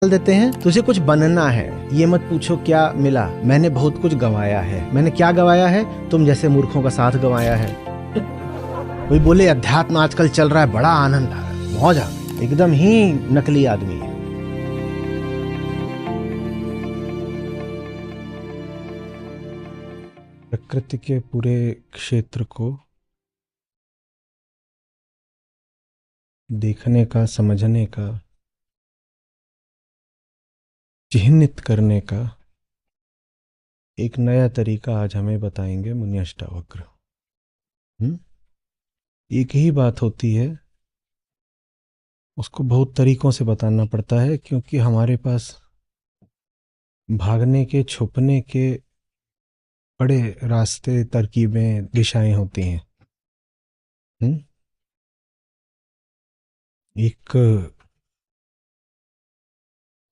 देते हैं। तुझे कुछ बनना है, ये मत पूछो क्या मिला, मैंने बहुत कुछ गंवाया है। मैंने क्या गंवाया है? तुम जैसे मूर्खों का साथ गंवाया है। कोई बोले अध्यात्म आजकल चल रहा है, बड़ा आनंद आ रहा है, मौज आ गई, एकदम ही नकली आदमी है। प्रकृति के पूरे क्षेत्र को देखने का, समझने का, चिह्नित करने का एक नया तरीका आज हमें बताएंगे मुनि अष्टावक्र। एक ही बात होती है, उसको बहुत तरीकों से बताना पड़ता है, क्योंकि हमारे पास भागने के, छुपने के बड़े रास्ते, तरकीबें, दिशाएं होती हैं। एक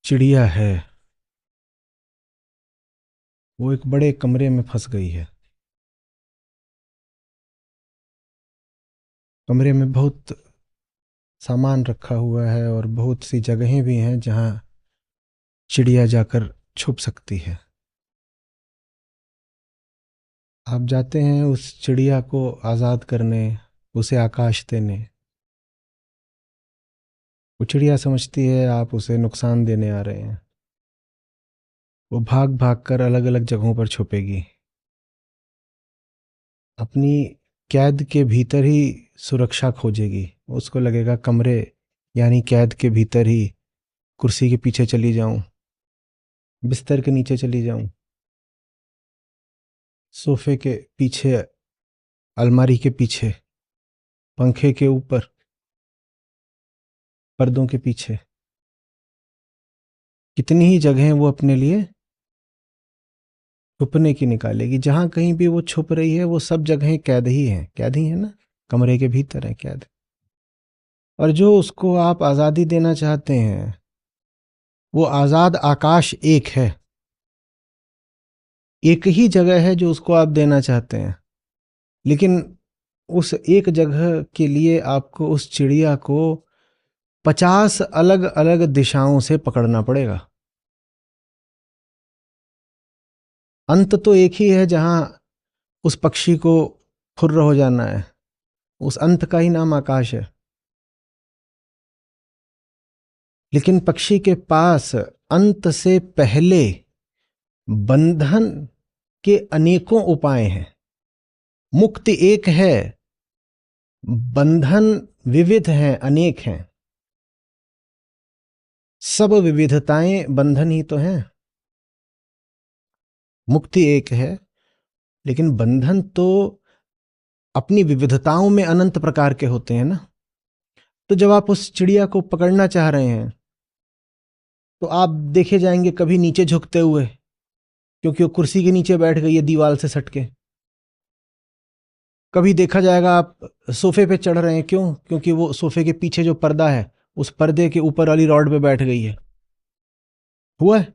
चिड़िया है, वो एक बड़े कमरे में फंस गई है। कमरे में बहुत सामान रखा हुआ है और बहुत सी जगहें भी हैं जहां चिड़िया जाकर छुप सकती है। आप जाते हैं उस चिड़िया को आज़ाद करने, उसे आकाश देने। वो चिड़िया समझती है आप उसे नुकसान देने आ रहे हैं। वो भाग भाग कर अलग अलग जगहों पर छुपेगी। अपनी कैद के भीतर ही सुरक्षा खोजेगी। उसको लगेगा कमरे यानी कैद के भीतर ही, कुर्सी के पीछे चली जाऊं, बिस्तर के नीचे चली जाऊं, सोफे के पीछे, अलमारी के पीछे, पंखे के ऊपर, पर्दों के पीछे। कितनी ही जगहें वो अपने लिए छुपने की निकालेगी। जहां कहीं भी वो छुप रही है वो सब जगहें कैद ही हैं, कैद ही है ना, कमरे के भीतर है कैद। और जो उसको आप आज़ादी देना चाहते हैं, वो आज़ाद आकाश एक है, एक ही जगह है जो उसको आप देना चाहते हैं। लेकिन उस एक जगह के लिए आपको उस चिड़िया को 50 अलग अलग दिशाओं से पकड़ना पड़ेगा। अंत तो एक ही है जहां उस पक्षी को फुर्र हो जाना है। उस अंत का ही नाम आकाश है। लेकिन पक्षी के पास अंत से पहले बंधन के अनेकों उपाय हैं। मुक्ति एक है, बंधन विविध हैं, अनेक हैं। सब विविधताएं बंधन ही तो हैं। मुक्ति एक है, लेकिन बंधन तो अपनी विविधताओं में अनंत प्रकार के होते हैं ना। तो जब आप उस चिड़िया को पकड़ना चाह रहे हैं तो आप देखे जाएंगे कभी नीचे झुकते हुए, क्योंकि वो कुर्सी के नीचे बैठ गई है दीवार से सटके। कभी देखा जाएगा आप सोफे पे चढ़ रहे हैं, क्यों? क्योंकि वो सोफे के पीछे जो पर्दा है, उस पर्दे के ऊपर वाली रॉड पे बैठ गई है। हुआ है?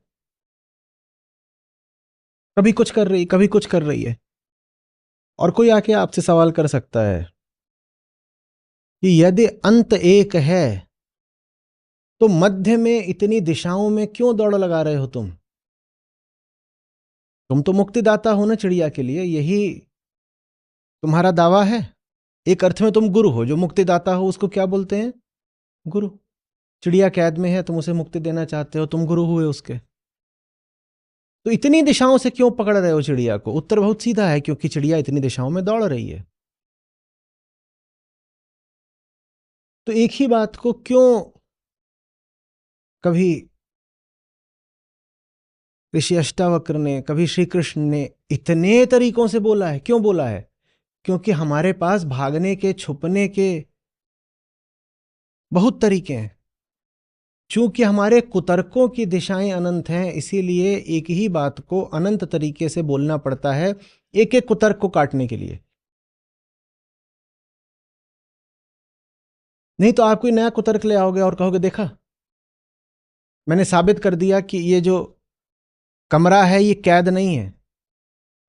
कभी कुछ कर रही, कभी कुछ कर रही है। और कोई आके आपसे सवाल कर सकता है कि यदि अंत एक है तो मध्य में इतनी दिशाओं में क्यों दौड़ लगा रहे हो तुम तो मुक्तिदाता हो ना चिड़िया के लिए, यही तुम्हारा दावा है। एक अर्थ में तुम गुरु हो, जो मुक्तिदाता हो उसको क्या बोलते हैं? गुरु। चिड़िया कैद में है, तुम उसे मुक्ति देना चाहते हो, तुम गुरु हुए उसके। तो इतनी दिशाओं से क्यों पकड़ रहे हो चिड़िया को? उत्तर बहुत सीधा है, क्योंकि चिड़िया इतनी दिशाओं में दौड़ रही है। तो एक ही बात को क्यों कभी ऋषि अष्टावक्र ने, कभी श्री कृष्ण ने इतने तरीकों से बोला है? क्यों बोला है? क्योंकि हमारे पास भागने के, छुपने के बहुत तरीके हैं। चूंकि हमारे कुतर्कों की दिशाएं अनंत हैं, इसीलिए एक ही बात को अनंत तरीके से बोलना पड़ता है, एक एक कुतर्क को काटने के लिए। नहीं तो आप कोई नया कुतर्क ले आओगे और कहोगे देखा, मैंने साबित कर दिया कि ये जो कमरा है ये कैद नहीं है,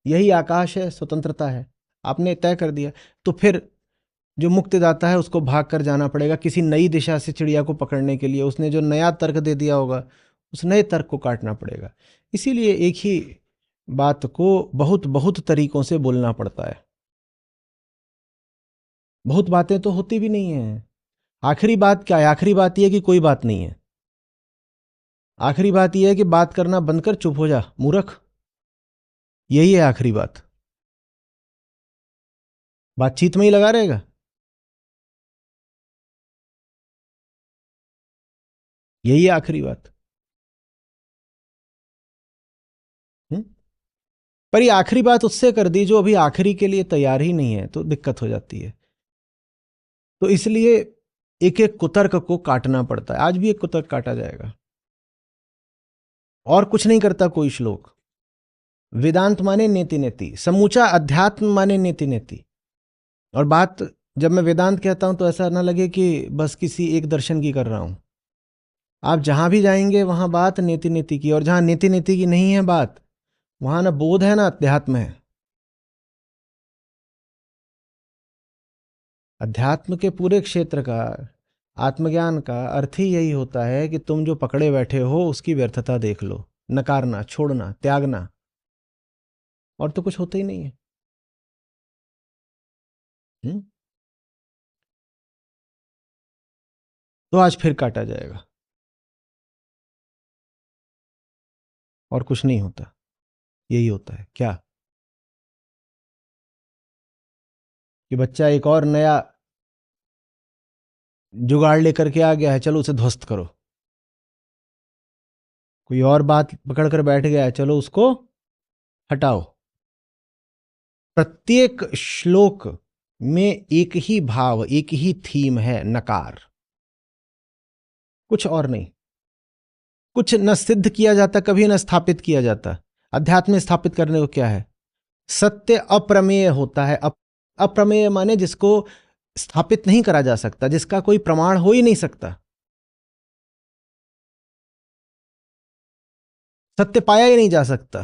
यही आकाश है, स्वतंत्रता है। आपने तय कर दिया। तो फिर जो मुक्तिदाता है उसको भाग कर जाना पड़ेगा किसी नई दिशा से चिड़िया को पकड़ने के लिए। उसने जो नया तर्क दे दिया होगा उस नए तर्क को काटना पड़ेगा। इसीलिए एक ही बात को बहुत बहुत तरीकों से बोलना पड़ता है। बहुत बातें तो होती भी नहीं है। आखिरी बात क्या है? आखिरी बात यह है कि कोई बात नहीं है। आखिरी बात यह है कि बात करना बंद कर, चुप हो जा मूर्ख। यही है आखिरी बात। बातचीत में ही लगा रहेगा। यही है आखिरी बात। हुँ? पर ये आखिरी बात उससे कर दी जो अभी आखिरी के लिए तैयार ही नहीं है, तो दिक्कत हो जाती है। तो इसलिए एक एक कुतर्क को काटना पड़ता है। आज भी एक कुतर्क काटा जाएगा। और कुछ नहीं करता कोई श्लोक। वेदांत माने नेति नेति, समूचा अध्यात्म माने नेति नेति। और बात जब मैं वेदांत कहता हूं तो ऐसा ना लगे कि बस किसी एक दर्शन की कर रहा हूं। आप जहां भी जाएंगे वहां बात नेति नेति की, और जहां नेति नेति की नहीं है बात, वहां ना बोध है ना अध्यात्म है। अध्यात्म के पूरे क्षेत्र का, आत्मज्ञान का अर्थ ही यही होता है कि तुम जो पकड़े बैठे हो उसकी व्यर्थता देख लो, नकारना, छोड़ना, त्यागना। और तो कुछ होता ही नहीं है। हुँ? तो आज फिर काटा जाएगा। और कुछ नहीं होता। यही होता है क्या? कि बच्चा एक और नया जुगाड़ लेकर के आ गया है, चलो उसे ध्वस्त करो। कोई और बात पकड़ कर बैठ गया है, चलो उसको हटाओ। प्रत्येक श्लोक में एक ही भाव, एक ही थीम है, नकार। कुछ और नहीं। कुछ न सिद्ध किया जाता, कभी न स्थापित किया जाता। अध्यात्म में स्थापित करने को क्या है? सत्य अप्रमेय होता है। अप्रमेय माने जिसको स्थापित नहीं करा जा सकता, जिसका कोई प्रमाण हो ही नहीं सकता। सत्य पाया ही नहीं जा सकता,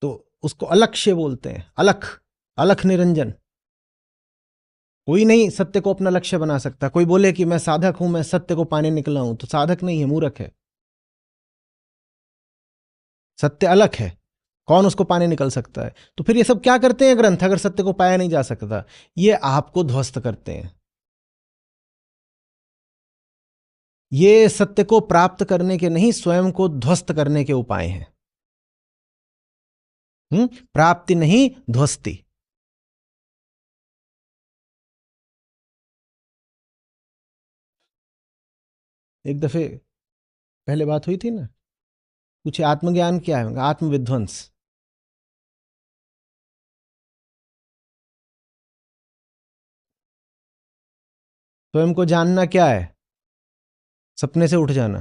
तो उसको अलक्ष्य बोलते हैं। अलख, अलख निरंजन। कोई नहीं सत्य को अपना लक्ष्य बना सकता। कोई बोले कि मैं साधक हूं, मैं सत्य को पाने निकला हूं, तो साधक नहीं है, मूर्ख है। सत्य अलख है, कौन उसको पाने निकल सकता है? तो फिर ये सब क्या करते हैं ग्रंथ, अगर सत्य को पाया नहीं जा सकता? ये आपको ध्वस्त करते हैं। ये सत्य को प्राप्त करने के नहीं, स्वयं को ध्वस्त करने के उपाय हैं। प्राप्ति नहीं, ध्वस्ती। एक दफे पहले बात हुई थी ना, पूछे आत्मज्ञान क्या है? आत्मविध्वंस। स्वयं को जानना क्या है? सपने से उठ जाना,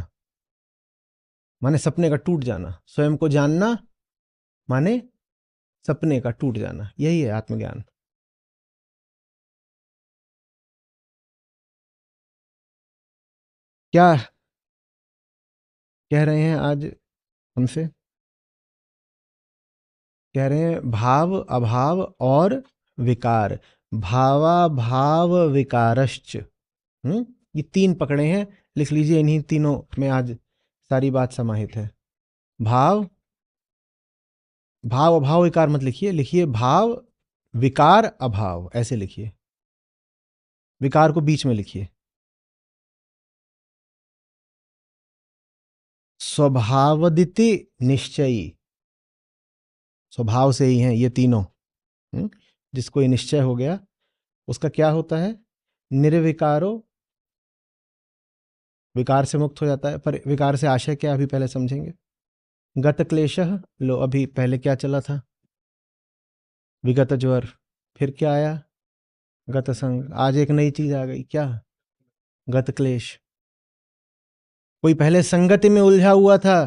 माने सपने का टूट जाना। स्वयं को जानना माने सपने का टूट जाना। यही है आत्मज्ञान। क्या कह रहे हैं आज हमसे? कह रहे हैं भाव, अभाव और विकार। भावा भाव विकारश्च। ये तीन पकड़े हैं, लिख लीजिए। इन्हीं तीनों में आज सारी बात समाहित है। भाव, भाव अभाव विकार मत लिखिए, लिखिए भाव विकार अभाव, ऐसे लिखिए। विकार को बीच में लिखिए। स्वभावदिति निश्चयी। स्वभाव से ही हैं ये तीनों। जिसको ये निश्चय हो गया, उसका क्या होता है? निर्विकारो, विकार से मुक्त हो जाता है। पर विकार से आशय क्या, अभी पहले समझेंगे। गत क्लेशः, लो अभी पहले क्या चला था? विगत ज्वर। फिर क्या आया? गत संग। आज एक नई चीज आ गई, क्या? गत क्लेश। कोई पहले संगति में उलझा हुआ था,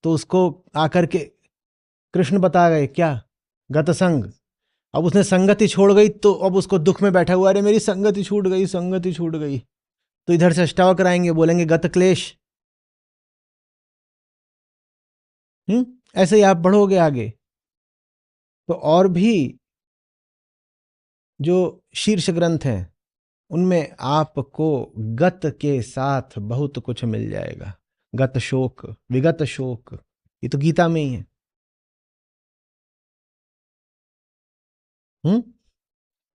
तो उसको आकर के कृष्ण बता गए, क्या? गत संग। अब उसने संगति छोड़ गई, तो अब उसको दुख में बैठा हुआ, अरे मेरी संगति छूट गई, संगति छूट गई। तो इधर से अष्टावक्र आएंगे, बोलेंगे गत क्लेश। ऐसे ही आप बढ़ोगे आगे। तो और भी जो शीर्ष ग्रंथ हैं उनमें आपको गत के साथ बहुत कुछ मिल जाएगा। गत शोक, विगत शोक, ये तो गीता में ही है।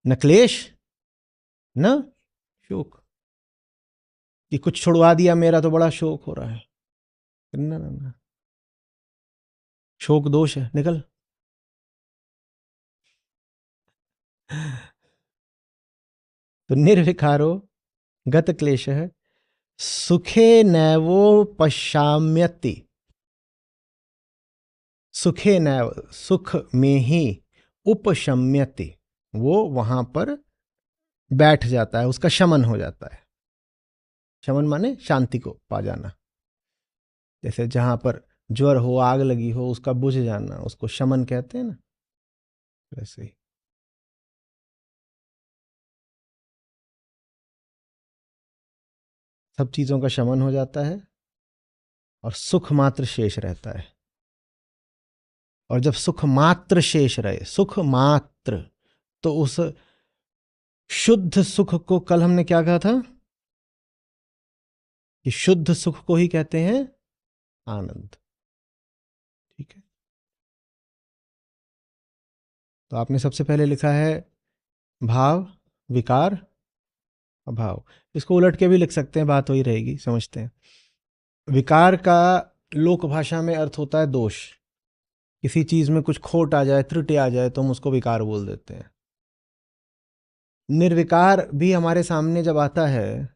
न क्लेश न शोक, कि कुछ छुड़वा दिया मेरा तो बड़ा शोक हो रहा है। ना ना ना, शोक दोष है, निकल। तो निर्विकारो गत क्लेश है, सुखे नैवो पश्याम्यति, सुखे नैव, सुख में ही, उपशम्यति, वो वहां पर बैठ जाता है, उसका शमन हो जाता है। शमन माने शांति को पा जाना। जैसे जहां पर ज्वर हो, आग लगी हो, उसका बुझ जाना, उसको शमन कहते हैं ना, वैसे ही। सब चीजों का शमन हो जाता है और सुख मात्र शेष रहता है। और जब सुख मात्र शेष रहे, सुख मात्र, तो उस शुद्ध सुख को कल हमने क्या कहा था कि शुद्ध सुख को ही कहते हैं आनंद। ठीक है, तो आपने सबसे पहले लिखा है भाव, विकार, अभाव। इसको उलट के भी लिख सकते हैं, बात वही रहेगी, समझते हैं। विकार का लोक भाषा में अर्थ होता है दोष। किसी चीज में कुछ खोट आ जाए, त्रुटि आ जाए, तो हम उसको विकार बोल देते हैं। निर्विकार भी हमारे सामने जब आता है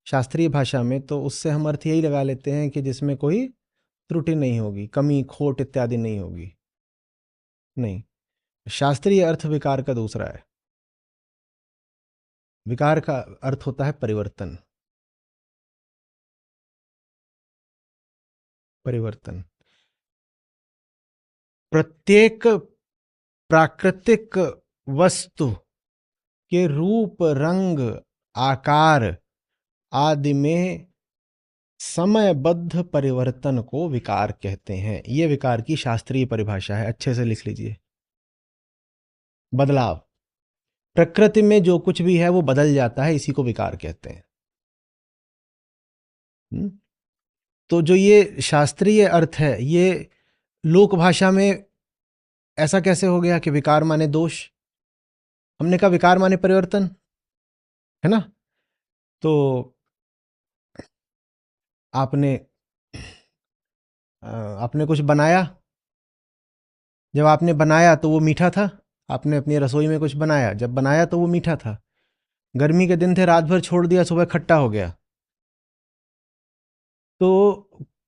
शास्त्रीय भाषा में, तो उससे हम अर्थ यही लगा लेते हैं कि जिसमें कोई त्रुटि नहीं होगी, कमी खोट इत्यादि नहीं होगी। नहीं, शास्त्रीय अर्थ विकार का दूसरा है। विकार का अर्थ होता है परिवर्तन। परिवर्तन, प्रत्येक प्राकृतिक वस्तु के रूप, रंग, आकार आदि में समयबद्ध परिवर्तन को विकार कहते हैं। यह विकार की शास्त्रीय परिभाषा है, अच्छे से लिख लीजिए। बदलाव, प्रकृति में जो कुछ भी है वो बदल जाता है, इसी को विकार कहते हैं। तो जो ये शास्त्रीय अर्थ है, ये लोक भाषा में ऐसा कैसे हो गया कि विकार माने दोष? हमने कहा विकार माने परिवर्तन, है ना? तो आपने आपने कुछ बनाया, जब आपने बनाया तो वो मीठा था। आपने अपनी रसोई में कुछ बनाया, जब बनाया तो वो मीठा था। गर्मी के दिन थे, रात भर छोड़ दिया, सुबह खट्टा हो गया। तो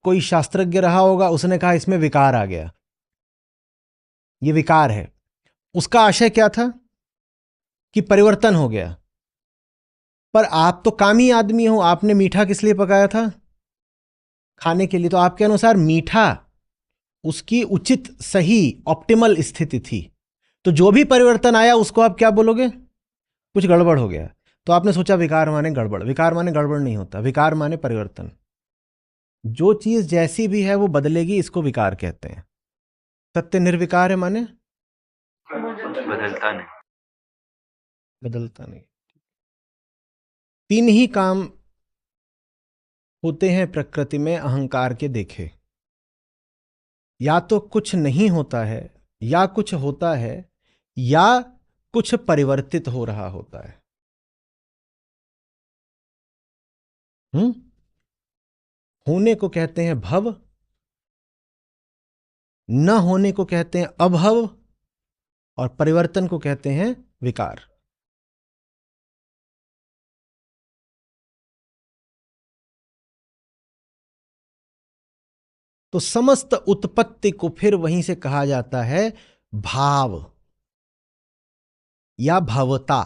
कोई शास्त्रज्ञ रहा होगा, उसने कहा इसमें विकार आ गया, ये विकार है। उसका आशय क्या था कि परिवर्तन हो गया। पर आप तो कामी आदमी हो, आपने मीठा किस लिए पकाया था? खाने के लिए। तो आपके अनुसार मीठा उसकी उचित, सही, ऑप्टिमल स्थिति थी। तो जो भी परिवर्तन आया उसको आप क्या बोलोगे? कुछ गड़बड़ हो गया। तो आपने सोचा विकार माने गड़बड़। विकार माने गड़बड़ नहीं होता, विकार माने परिवर्तन। जो चीज जैसी भी है वो बदलेगी, इसको विकार कहते हैं। सत्य निर्विकार है माने बदलता नहीं। बदलता नहीं। तीन ही काम होते हैं प्रकृति में अहंकार के देखे। या तो कुछ नहीं होता है, या कुछ होता है, या कुछ परिवर्तित हो रहा होता है। होने को कहते हैं भव, न होने को कहते हैं अभव, और परिवर्तन को कहते हैं विकार। तो समस्त उत्पत्ति को फिर वहीं से कहा जाता है भाव या भवता।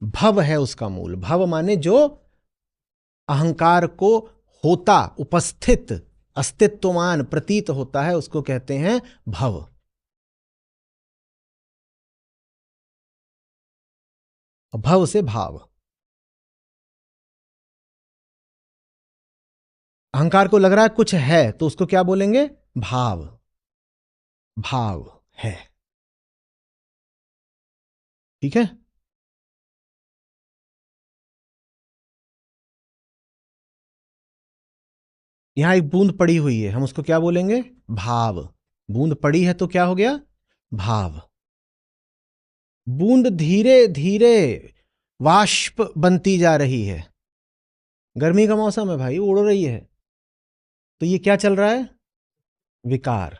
भव है उसका मूल। भव माने जो अहंकार को होता, उपस्थित, अस्तित्वमान प्रतीत होता है, उसको कहते हैं भव। भव से भाव। अहंकार को लग रहा है कुछ है, तो उसको क्या बोलेंगे? भाव। भाव है। ठीक है। यहां एक बूंद पड़ी हुई है, हम उसको क्या बोलेंगे? भाव। बूंद पड़ी है तो क्या हो गया? भाव। बूंद धीरे धीरे वाष्प बनती जा रही है। गर्मी का मौसम है भाई, उड़ रही है, तो ये क्या चल रहा है? विकार।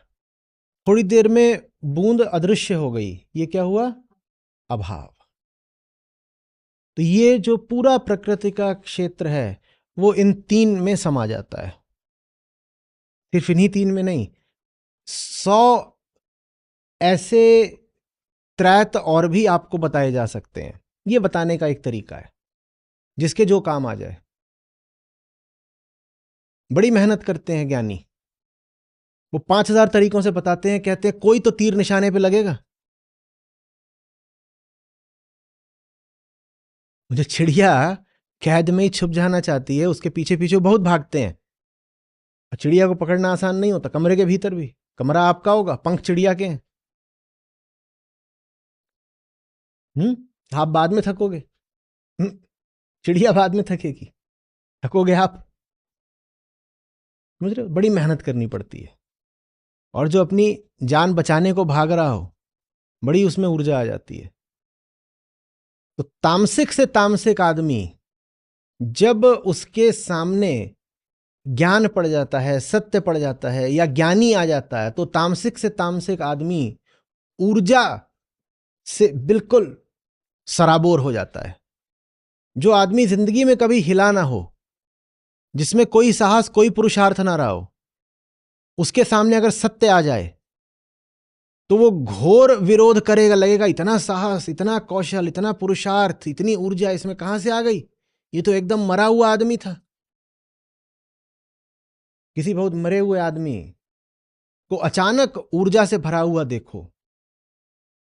थोड़ी देर में बूंद अदृश्य हो गई, ये क्या हुआ? अभाव। तो ये जो पूरा प्रकृति का क्षेत्र है वो इन तीन में समा जाता है। सिर्फ इन्हीं तीन में नहीं, 100 ऐसे त्रैत और भी आपको बताए जा सकते हैं। ये बताने का एक तरीका है जिसके जो काम आ जाए। बड़ी मेहनत करते हैं ज्ञानी, वो 5000 तरीकों से बताते हैं, कहते हैं कोई तो तीर निशाने पे लगेगा। मुझे चिड़िया कैद में ही छुप जाना चाहती है, उसके पीछे पीछे बहुत भागते हैं। चिड़िया को पकड़ना आसान नहीं होता, कमरे के भीतर भी। कमरा आपका होगा, पंख चिड़िया के हैं। आप बाद में थकोगे, चिड़िया बाद में थकेगी, थकोगे आप। समझ रहे हो? बड़ी मेहनत करनी पड़ती है। और जो अपनी जान बचाने को भाग रहा हो, बड़ी उसमें ऊर्जा आ जाती है। तो तामसिक से तामसिक आदमी जब उसके सामने ज्ञान पड़ जाता है, सत्य पड़ जाता है, या ज्ञानी आ जाता है, तो तामसिक से तामसिक आदमी ऊर्जा से बिल्कुल सराबोर हो जाता है। जो आदमी जिंदगी में कभी हिला ना हो, जिसमें कोई साहस, कोई पुरुषार्थ ना रहा हो, उसके सामने अगर सत्य आ जाए तो वो घोर विरोध करेगा। लगेगा इतना साहस, इतना कौशल, इतना पुरुषार्थ, इतनी ऊर्जा इसमें कहां से आ गई? ये तो एकदम मरा हुआ आदमी था। किसी बहुत मरे हुए आदमी को अचानक ऊर्जा से भरा हुआ देखो,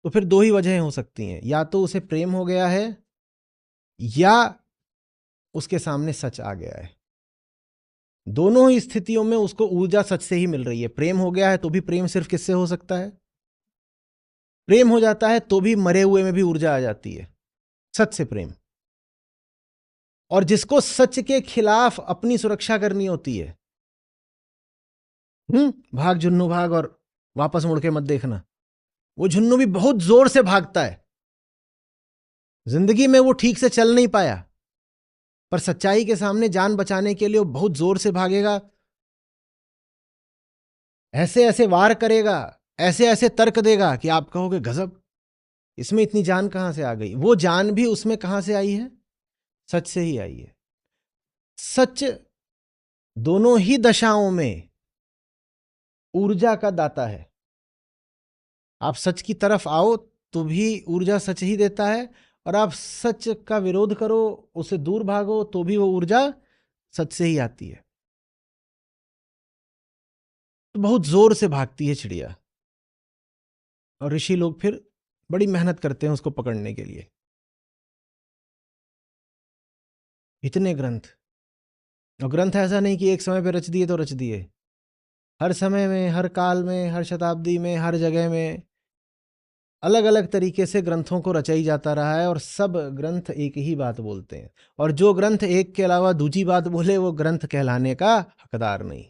तो फिर दो ही वजहें हो सकती हैं। या तो उसे प्रेम हो गया है, या उसके सामने सच आ गया है। दोनों ही स्थितियों में उसको ऊर्जा सच से ही मिल रही है। प्रेम हो गया है तो भी प्रेम सिर्फ किससे हो सकता है? प्रेम हो जाता है तो भी मरे हुए में भी ऊर्जा आ जाती है, सच से प्रेम। और जिसको सच के खिलाफ अपनी सुरक्षा करनी होती है, भाग जुन्नू भाग और वापस मुड़ के मत देखना, वो जुन्नू भी बहुत जोर से भागता है। जिंदगी में वो ठीक से चल नहीं पाया, पर सच्चाई के सामने जान बचाने के लिए वो बहुत जोर से भागेगा, ऐसे ऐसे वार करेगा, ऐसे ऐसे तर्क देगा कि आप कहोगे गजब, इसमें इतनी जान कहां से आ गई? वो जान भी उसमें कहां से आई है? सच से ही आई है। सच दोनों ही दशाओं में ऊर्जा का दाता है। आप सच की तरफ आओ तो भी ऊर्जा सच ही देता है, और आप सच का विरोध करो, उसे दूर भागो, तो भी वो ऊर्जा सच से ही आती है। तो बहुत जोर से भागती है चिड़िया, और ऋषि लोग फिर बड़ी मेहनत करते हैं उसको पकड़ने के लिए। इतने ग्रंथ, और ग्रंथ ऐसा नहीं कि एक समय पे रच दिए तो रच दिए। हर समय में, हर काल में, हर शताब्दी में, हर जगह में अलग अलग तरीके से ग्रंथों को रचाई जाता रहा है, और सब ग्रंथ एक ही बात बोलते हैं। और जो ग्रंथ एक के अलावा दूसरी बात बोले वो ग्रंथ कहलाने का हकदार नहीं।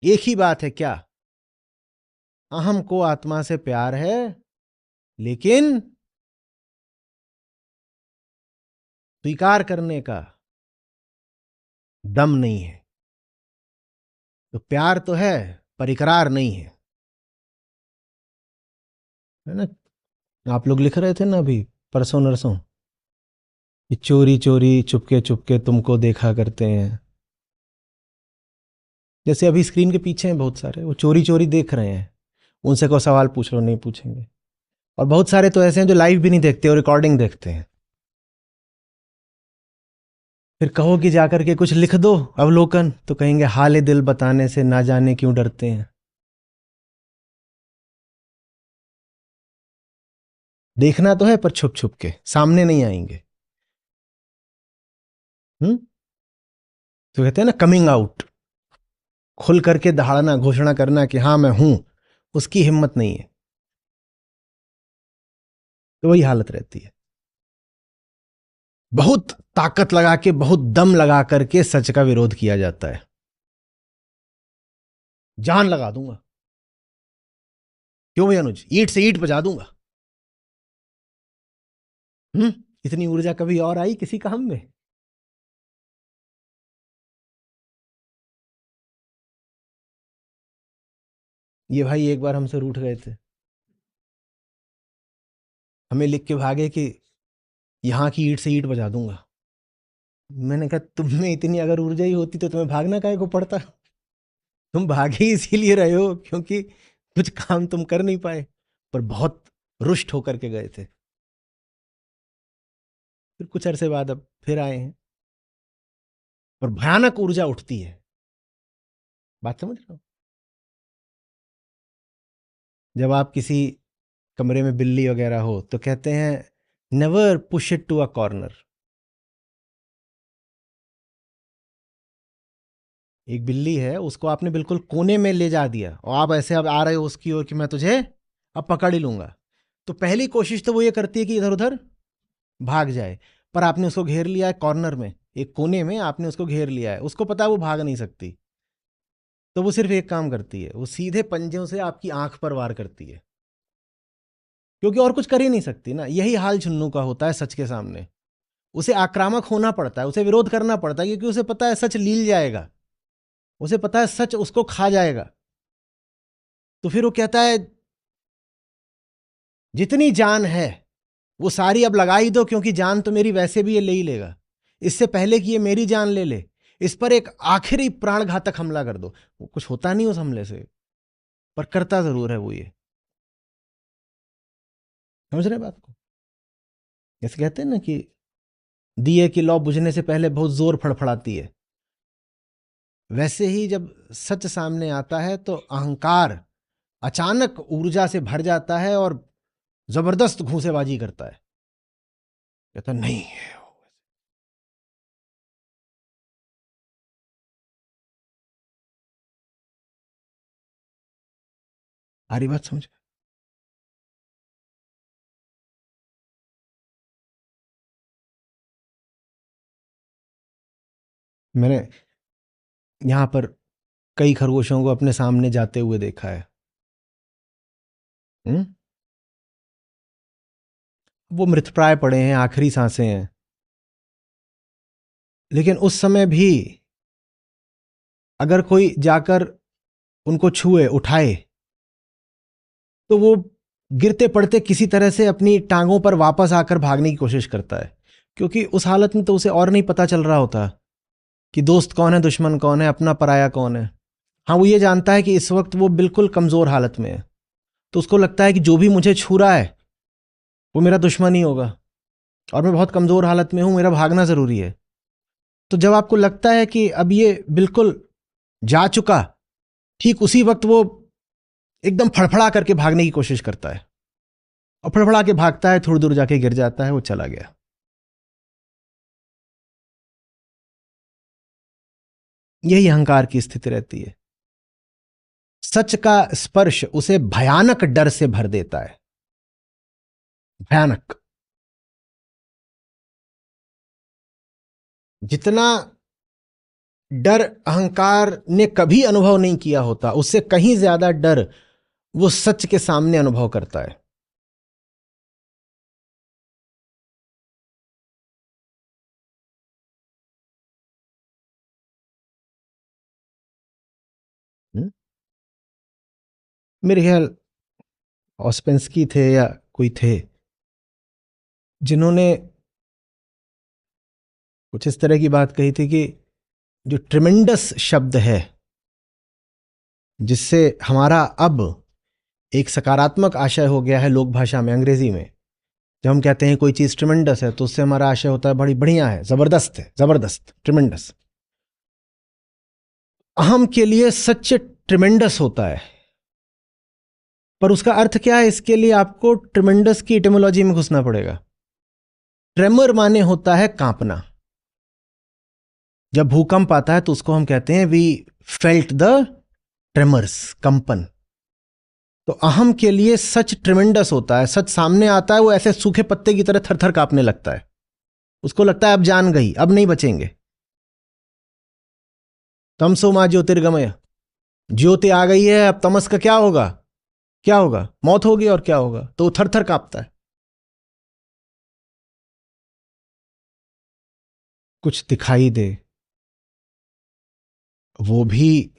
एक ही बात है, क्या? अहम को आत्मा से प्यार है, लेकिन स्वीकार करने का दम नहीं है। तो प्यार तो है पर इकरार नहीं है ना? आप लोग लिख रहे थे ना अभी, परसों नरसों, कि चोरी चोरी चुपके चुपके तुमको देखा करते हैं। जैसे अभी स्क्रीन के पीछे हैं बहुत सारे, वो चोरी चोरी देख रहे हैं, उनसे कोई सवाल पूछ लो, नहीं पूछेंगे। और बहुत सारे तो ऐसे हैं जो लाइव भी नहीं देखते और रिकॉर्डिंग देखते हैं। फिर कहो कि जाकर के कुछ लिख दो अवलोकन, तो कहेंगे हाल दिल बताने से ना जाने क्यों डरते हैं। देखना तो है पर छुप छुप के, सामने नहीं आएंगे। तो कहते हैं ना कमिंग आउट, खुल करके दहाड़ना, घोषणा करना कि हाँ मैं हूं, उसकी हिम्मत नहीं है। तो वही हालत रहती है। बहुत ताकत लगा के, बहुत दम लगा करके सच का विरोध किया जाता है। जान लगा दूंगा, क्यों भाई अनुज, ईंट से ईंट बजा दूंगा। इतनी ऊर्जा कभी और आई किसी काम में? ये भाई एक बार हमसे रूठ गए थे, हमें लिख के भागे कि यहां की ईंट से ईंट बजा दूंगा। मैंने कहा तुम में इतनी अगर ऊर्जा ही होती तो तुम्हें भागना काहे को पड़ता? तुम भागे ही इसीलिए रहे हो क्योंकि कुछ काम तुम कर नहीं पाए, पर बहुत रुष्ट होकर के गए थे। फिर कुछ अरसे बाद अब फिर आए हैं, और भयानक ऊर्जा उठती है। बात समझ रहे हो? जब आप किसी कमरे में बिल्ली वगैरह हो तो कहते हैं never push it to a corner. एक बिल्ली है, उसको आपने बिल्कुल कोने में ले जा दिया और आप ऐसे अब आ रहे हो उसकी ओर कि मैं तुझे अब पकड़ ही लूंगा, तो पहली कोशिश तो वो ये करती है कि इधर उधर भाग जाए। पर आपने उसको घेर लिया है कॉर्नर में, एक कोने में आपने उसको घेर लिया है, उसको पता है वो भाग नहीं सकती, तो वो सिर्फ एक काम करती है, वो सीधे पंजों से आपकी आंख पर वार करती है, क्योंकि और कुछ कर ही नहीं सकती ना। यही हाल छुन्नू का होता है सच के सामने। उसे आक्रामक होना पड़ता है, उसे विरोध करना पड़ता है, क्योंकि उसे पता है सच लील जाएगा, उसे पता है सच उसको खा जाएगा। तो फिर वो कहता है जितनी जान है वो सारी अब लगा ही दो, क्योंकि जान तो मेरी वैसे भी ये ले ही लेगा, इससे पहले कि ये मेरी जान ले ले इस पर एक आखिरी प्राणघातक हमला कर दो। वो कुछ होता नहीं उस हमले से, पर करता जरूर है वो ये। समझ रहे बात को? जैसे कहते हैं ना कि दिए की लौ बुझने से पहले बहुत जोर फड़फड़ाती है, वैसे ही जब सच सामने आता है तो अहंकार अचानक ऊर्जा से भर जाता है और जबरदस्त घूंसेबाजी करता है, कहता नहीं है। आ रही बात समझ? मैंने यहां पर कई खरगोशों को अपने सामने जाते हुए देखा है। हुँ? वो मृतप्राय पड़े हैं, आखिरी सांसें हैं, लेकिन उस समय भी अगर कोई जाकर उनको छुए उठाए तो वो गिरते पड़ते किसी तरह से अपनी टांगों पर वापस आकर भागने की कोशिश करता है, क्योंकि उस हालत में तो उसे और नहीं पता चल रहा होता कि दोस्त कौन है, दुश्मन कौन है, अपना पराया कौन है। हाँ, वो ये जानता है कि इस वक्त वो बिल्कुल कमजोर हालत में है, तो उसको लगता है कि जो भी मुझे छू रहा है वो मेरा दुश्मन ही होगा, और मैं बहुत कमजोर हालत में हूं, मेरा भागना जरूरी है। तो जब आपको लगता है कि अब ये बिल्कुल जा चुका, ठीक उसी वक्त वो एकदम फड़फड़ा करके भागने की कोशिश करता है, और फड़फड़ा के भागता है, थोड़ी दूर जाके गिर जाता है, वो चला गया। यही अहंकार की स्थिति रहती है। सच का स्पर्श उसे भयानक डर से भर देता है, भयानक। जितना डर अहंकार ने कभी अनुभव नहीं किया होता, उससे कहीं ज्यादा डर वो सच के सामने अनुभव करता है। मेरे ख्याल ऑस्पेंस्की थे या कोई थे जिन्होंने कुछ इस तरह की बात कही थी कि जो ट्रिमेंडस शब्द है, जिससे हमारा अब एक सकारात्मक आशय हो गया है लोक भाषा में, अंग्रेजी में जब हम कहते हैं कोई चीज ट्रिमेंडस है तो उससे हमारा आशय होता है बड़ी बढ़िया है, जबरदस्त है, जबरदस्त, ट्रिमेंडस। अहम के लिए सच ट्रिमेंडस होता है, पर उसका अर्थ क्या है, इसके लिए आपको ट्रिमेंडस की इटिमोलॉजी में घुसना पड़ेगा। ट्रेमर माने होता है कांपना। जब भूकंप आता है तो उसको हम कहते हैं वी फेल्ट द ट्रेमर्स, कंपन। तो अहम के लिए सच ट्रिमेंडस होता है, सच सामने आता है वो ऐसे सूखे पत्ते की तरह थर थर कांपने लगता है। उसको लगता है अब जान गई, अब नहीं बचेंगे। तमसो मां ज्योतिर्गमय, ज्योति आ गई है, अब तमस का क्या होगा? क्या होगा? मौत होगी, और क्या होगा? तो वो थर थर कांपता है। कुछ दिखाई दे, वो भी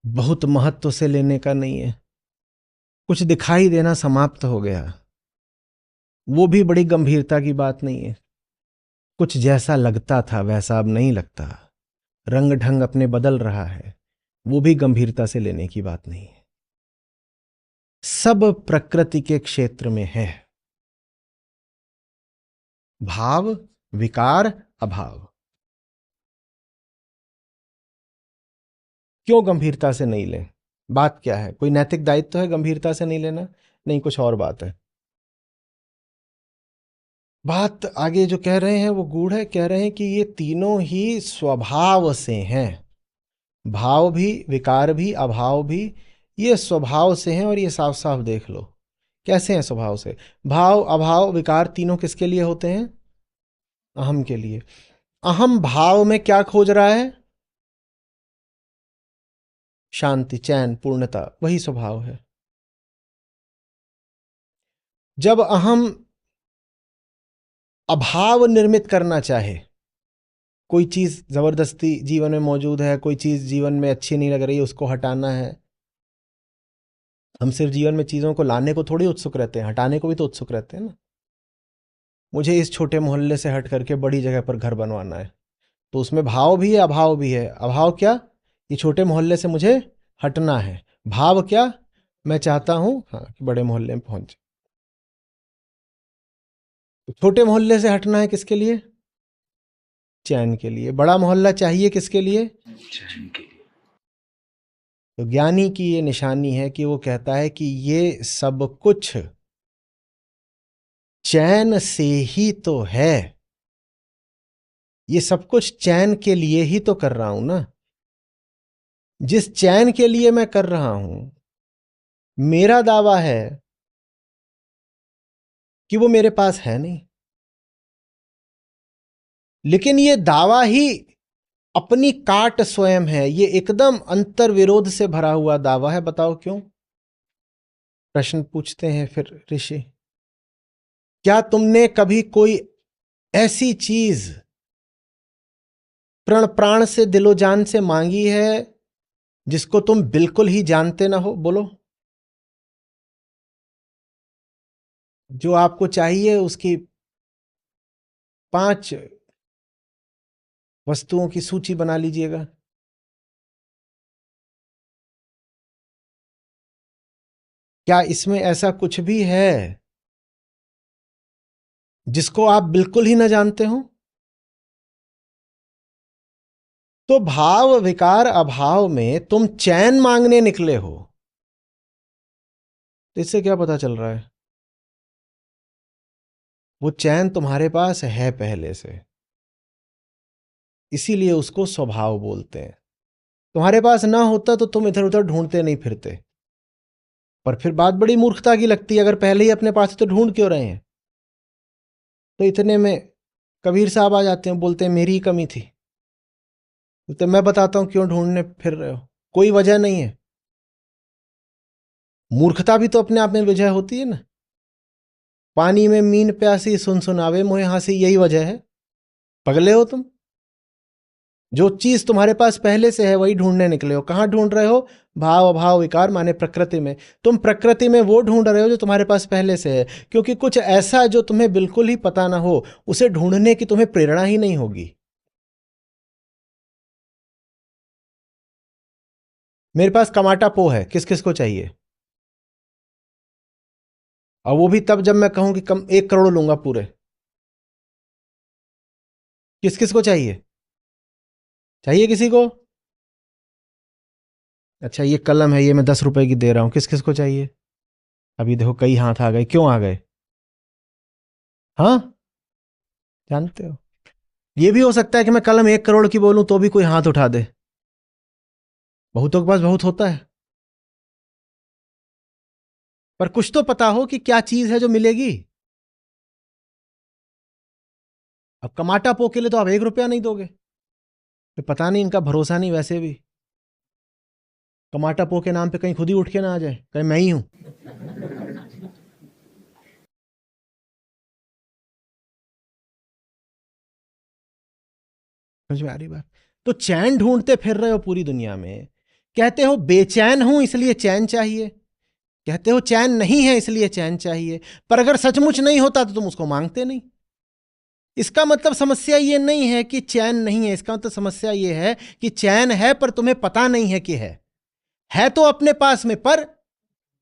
बहुत महत्व से लेने का नहीं है। कुछ दिखाई देना समाप्त हो गया, वो भी बड़ी गंभीरता की बात नहीं है। कुछ जैसा लगता था वैसा अब नहीं लगता, रंग ढंग अपने बदल रहा है, वो भी गंभीरता से लेने की बात नहीं है। सब प्रकृति के क्षेत्र में है। भाव, विकार, अभाव। क्यों गंभीरता से नहीं लें? बात क्या है? कोई नैतिक दायित्व तो है गंभीरता से नहीं लेना? नहीं, कुछ और बात है। बात आगे जो कह रहे हैं वो गूढ़ है। कह रहे हैं कि ये तीनों ही स्वभाव से हैं। भाव भी, विकार भी, अभाव भी, ये स्वभाव से हैं। और ये साफ साफ देख लो कैसे हैं स्वभाव से। भाव, अभाव, विकार तीनों किसके लिए होते हैं? अहम के लिए। अहम भाव में क्या खोज रहा है? शांति, चैन, पूर्णता, वही स्वभाव है। जब अहम अभाव निर्मित करना चाहे, कोई चीज जबरदस्ती जीवन में मौजूद है, कोई चीज जीवन में अच्छी नहीं लग रही है, उसको हटाना है। हम सिर्फ जीवन में चीजों को लाने को थोड़ी उत्सुक रहते हैं, हटाने को भी तो उत्सुक रहते हैं ना। मुझे इस छोटे मोहल्ले से हट करके बड़ी जगह पर घर बनवाना है, तो उसमें भाव भी है, अभाव भी है। अभाव क्या? ये छोटे मोहल्ले से मुझे हटना है। भाव क्या? मैं चाहता हूं हाँ कि बड़े मोहल्ले में पहुंच। तो छोटे मोहल्ले से हटना है किसके लिए? चैन के लिए। बड़ा मोहल्ला चाहिए किसके लिए? चैन के लिए। तो ज्ञानी की ये निशानी है कि वो कहता है कि ये सब कुछ चैन से ही तो है। ये सब कुछ चैन के लिए ही तो कर रहा हूं ना। जिस चैन के लिए मैं कर रहा हूं, मेरा दावा है कि वो मेरे पास है नहीं। लेकिन ये दावा ही अपनी काट स्वयं है। ये एकदम अंतर विरोध से भरा हुआ दावा है। बताओ क्यों? प्रश्न पूछते हैं फिर ऋषि। क्या तुमने कभी कोई ऐसी चीज प्रण प्राण से, दिलो जान से मांगी है जिसको तुम बिल्कुल ही जानते ना हो? बोलो। जो आपको चाहिए उसकी 5 वस्तुओं की सूची बना लीजिएगा। क्या इसमें ऐसा कुछ भी है जिसको आप बिल्कुल ही ना जानते हो? तो भाव, विकार, अभाव में तुम चैन मांगने निकले हो। तो इससे क्या पता चल रहा है? वो चैन तुम्हारे पास है पहले से, इसीलिए उसको स्वभाव बोलते हैं। तुम्हारे पास ना होता तो तुम इधर उधर ढूंढते नहीं फिरते। पर फिर बात बड़ी मूर्खता की लगती है, अगर पहले ही अपने पास है तो ढूंढ क्यों रहे हैं? तो इतने में कबीर साहब आ जाते हैं, बोलते हैं मेरी ही कमी थी। तो मैं बताता हूं क्यों ढूंढने फिर रहे हो। कोई वजह नहीं है। मूर्खता भी तो अपने आप में वजह होती है ना। पानी में मीन प्यासी, सुन सुनावे मोहे हांसी, यही वजह है। पगले हो तुम। जो चीज तुम्हारे पास पहले से है वही ढूंढने निकले हो। कहां ढूंढ रहे हो? भाव, अभाव, विकार माने प्रकृति में। तुम प्रकृति में वो ढूंढ रहे हो जो तुम्हारे पास पहले से है, क्योंकि कुछ ऐसा जो तुम्हें बिल्कुल ही पता ना हो, उसे ढूंढने की तुम्हें प्रेरणा ही नहीं होगी। मेरे पास टमाटा पो है, किस किस को चाहिए? और वो भी तब जब मैं कहूं कि कम 1 करोड़ लूंगा पूरे। किस किस को चाहिए? चाहिए किसी को? अच्छा, ये कलम है, ये मैं 10 रुपए की दे रहा हूं, किस किस को चाहिए? अभी देखो कई हाथ आ गए। क्यों आ गए? हाँ, जानते हो। ये भी हो सकता है कि मैं कलम 1 करोड़ की बोलूं तो भी कोई हाथ उठा दे। बहुतों के पास बहुत होता है। पर कुछ तो पता हो कि क्या चीज है जो मिलेगी। अब कमाटा पो के लिए तो आप 1 रुपया नहीं दोगे। तो पता नहीं, इनका भरोसा नहीं। वैसे भी कमाटा पो के नाम पे कहीं खुद ही उठ के ना आ जाए, कहीं मैं ही हूं। समझ में आ रही बात? तो चैन ढूंढते फिर रहे हो पूरी दुनिया में, कहते हो बेचैन हूं इसलिए चैन चाहिए, कहते हो चैन नहीं है इसलिए चैन चाहिए, पर अगर सचमुच नहीं होता तो तुम उसको मांगते नहीं। इसका मतलब समस्या ये नहीं है कि चैन नहीं है, इसका मतलब समस्या ये है कि चैन है पर तुम्हें पता नहीं है कि है तो अपने पास में, पर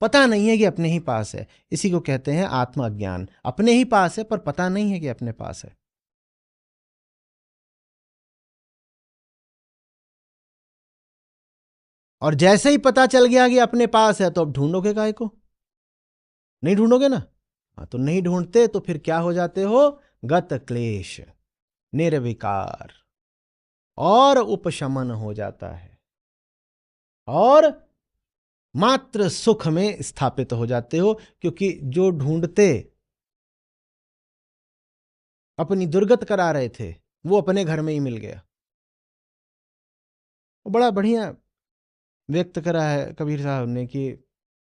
पता नहीं है कि अपने ही पास है। इसी को कहते हैं आत्मअज्ञान। अपने ही पास है पर पता नहीं है कि अपने पास है। और जैसे ही पता चल गया कि अपने पास है तो अब ढूंढोगे काहे को? नहीं ढूंढोगे ना। हाँ, तो नहीं ढूंढते तो फिर क्या हो जाते हो? गत क्लेश, निर्विकार, और उपशमन हो जाता है, और मात्र सुख में स्थापित हो जाते हो। क्योंकि जो ढूंढते अपनी दुर्गत करा रहे थे वो अपने घर में ही मिल गया। बड़ा बढ़िया व्यक्त करा है कबीर साहब ने कि